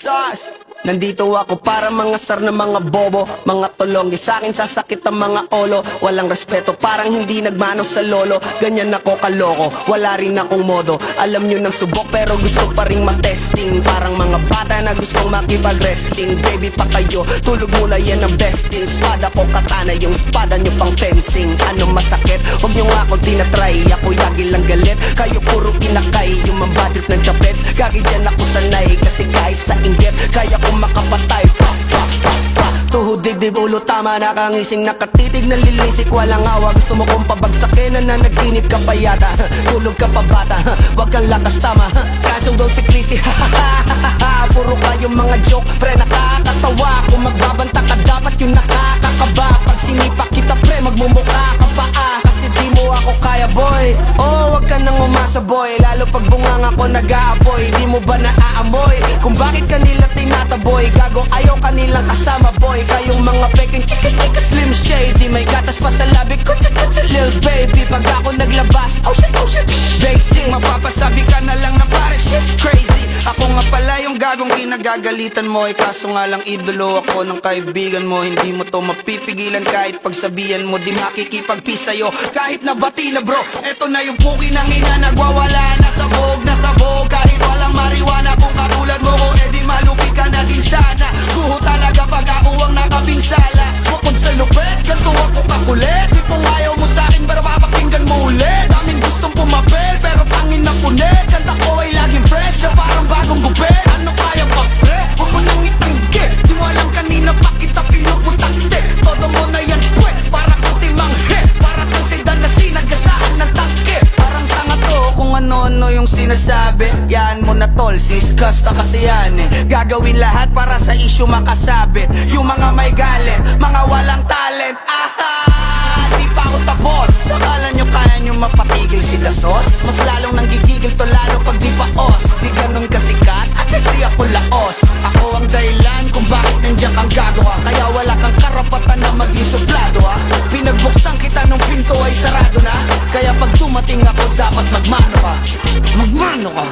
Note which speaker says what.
Speaker 1: sauce. Nandito ako para mangasar ng mga bobo, mga tulonggi, sa'kin sasakit ang mga olo. Walang respeto, parang hindi nagmano sa lolo. Ganyan ako kaloko, wala rin akong modo. Alam nyo ng subok pero gusto pa rin matesting. Parang mga bata na gustong makipag-wrestling. Baby pa kayo, tulog muna yan ang besting. Espada ko katana, yung espada nyo pang fencing. Ano masakit? Huwag nyo nga akong tinatry. Ako yagi lang galit, kayo puro inakay. Yung mambadit ng chapets, gagi dyan ako sanay. Kasi kahit sa inggit, kaya ko makapatay. Tuhod, dibdib, ulo, tama. Nakangising, nakatitig, nalilisik, walang awa. Gusto mo kong pabagsakin, nananaginip ka pa yata. Tulog ka pa bata, wag kang lakas tama. Kasong daw si Clissy, puro kayong mga joke, pre nakakatawa. Kung magbabanta ka dapat yung nakakakaba. Pag sinipa kita pre, magmumukha ka pa kasi di mo ako kaya boy. Oh, wag ka nang umasa boy, lalo pag bungang ako nag-aapoy. Di mo ba naaamoy kung bakit kanila tinataboy? Gago ayaw kanilang kasama boy. Kayong mga peking chika-chika slim shady, may gatas pa sa labi ko, cha-cha-cha lil baby. Pag ako naglabas, oh shit, basic. Mapapasabi ka na lang na pare shit's crazy. Ako nga pala yung gagong kinagagalitan mo. Kaso nga lang idolo ako ng kaibigan mo. Hindi mo to mapipigilan kahit pagsabihan mo. Di makikipagpis sa'yo kahit nabati na bro. Eto na yung puki ng ina, nagwawala na sabog. Kahit walang mariwana, kung katulad mo ko edi malupi ka na din sana. Guho talaga pag ako ang nakapinsala. Bukod sa lupet, ganto ako kakulit. Di kung ayaw mo sa'kin, pero papakinggan mo ulit. Daming gustong pumapel, pero tangin na punit. Kanta ko ay laging fresh, na parang bagong gupit. Ano kaya pa pre? Huwag mo nang itanggi. Di mo alam kanina pa kita pinuputakte. Todo mo na yan pwe, para kang timanghe. Para kang sedan na sinagasaan ng tangke. Parang tanga to kung ano-ano yung sinasabi. Yan mo na tol, siskas na kasi yan Gagawin lahat para sa issue makasabit. Yung mga may galit, mga walang talent. Di pa ako tapos. Akala nyo kaya nyo mapatigil si Dasos? Mas lalong nanggigigil to lalo pag di pa os. Di ganun kasikat, at least di ako laos. Ako ang dahilan kung bakit nandiyan kang gagawa. Kaya wala kang karapatan na maging suplado Pinagbuksan kita nung pinto ay sarado na. Kaya pag dumating ako dapat magmano ka. Magmano ka.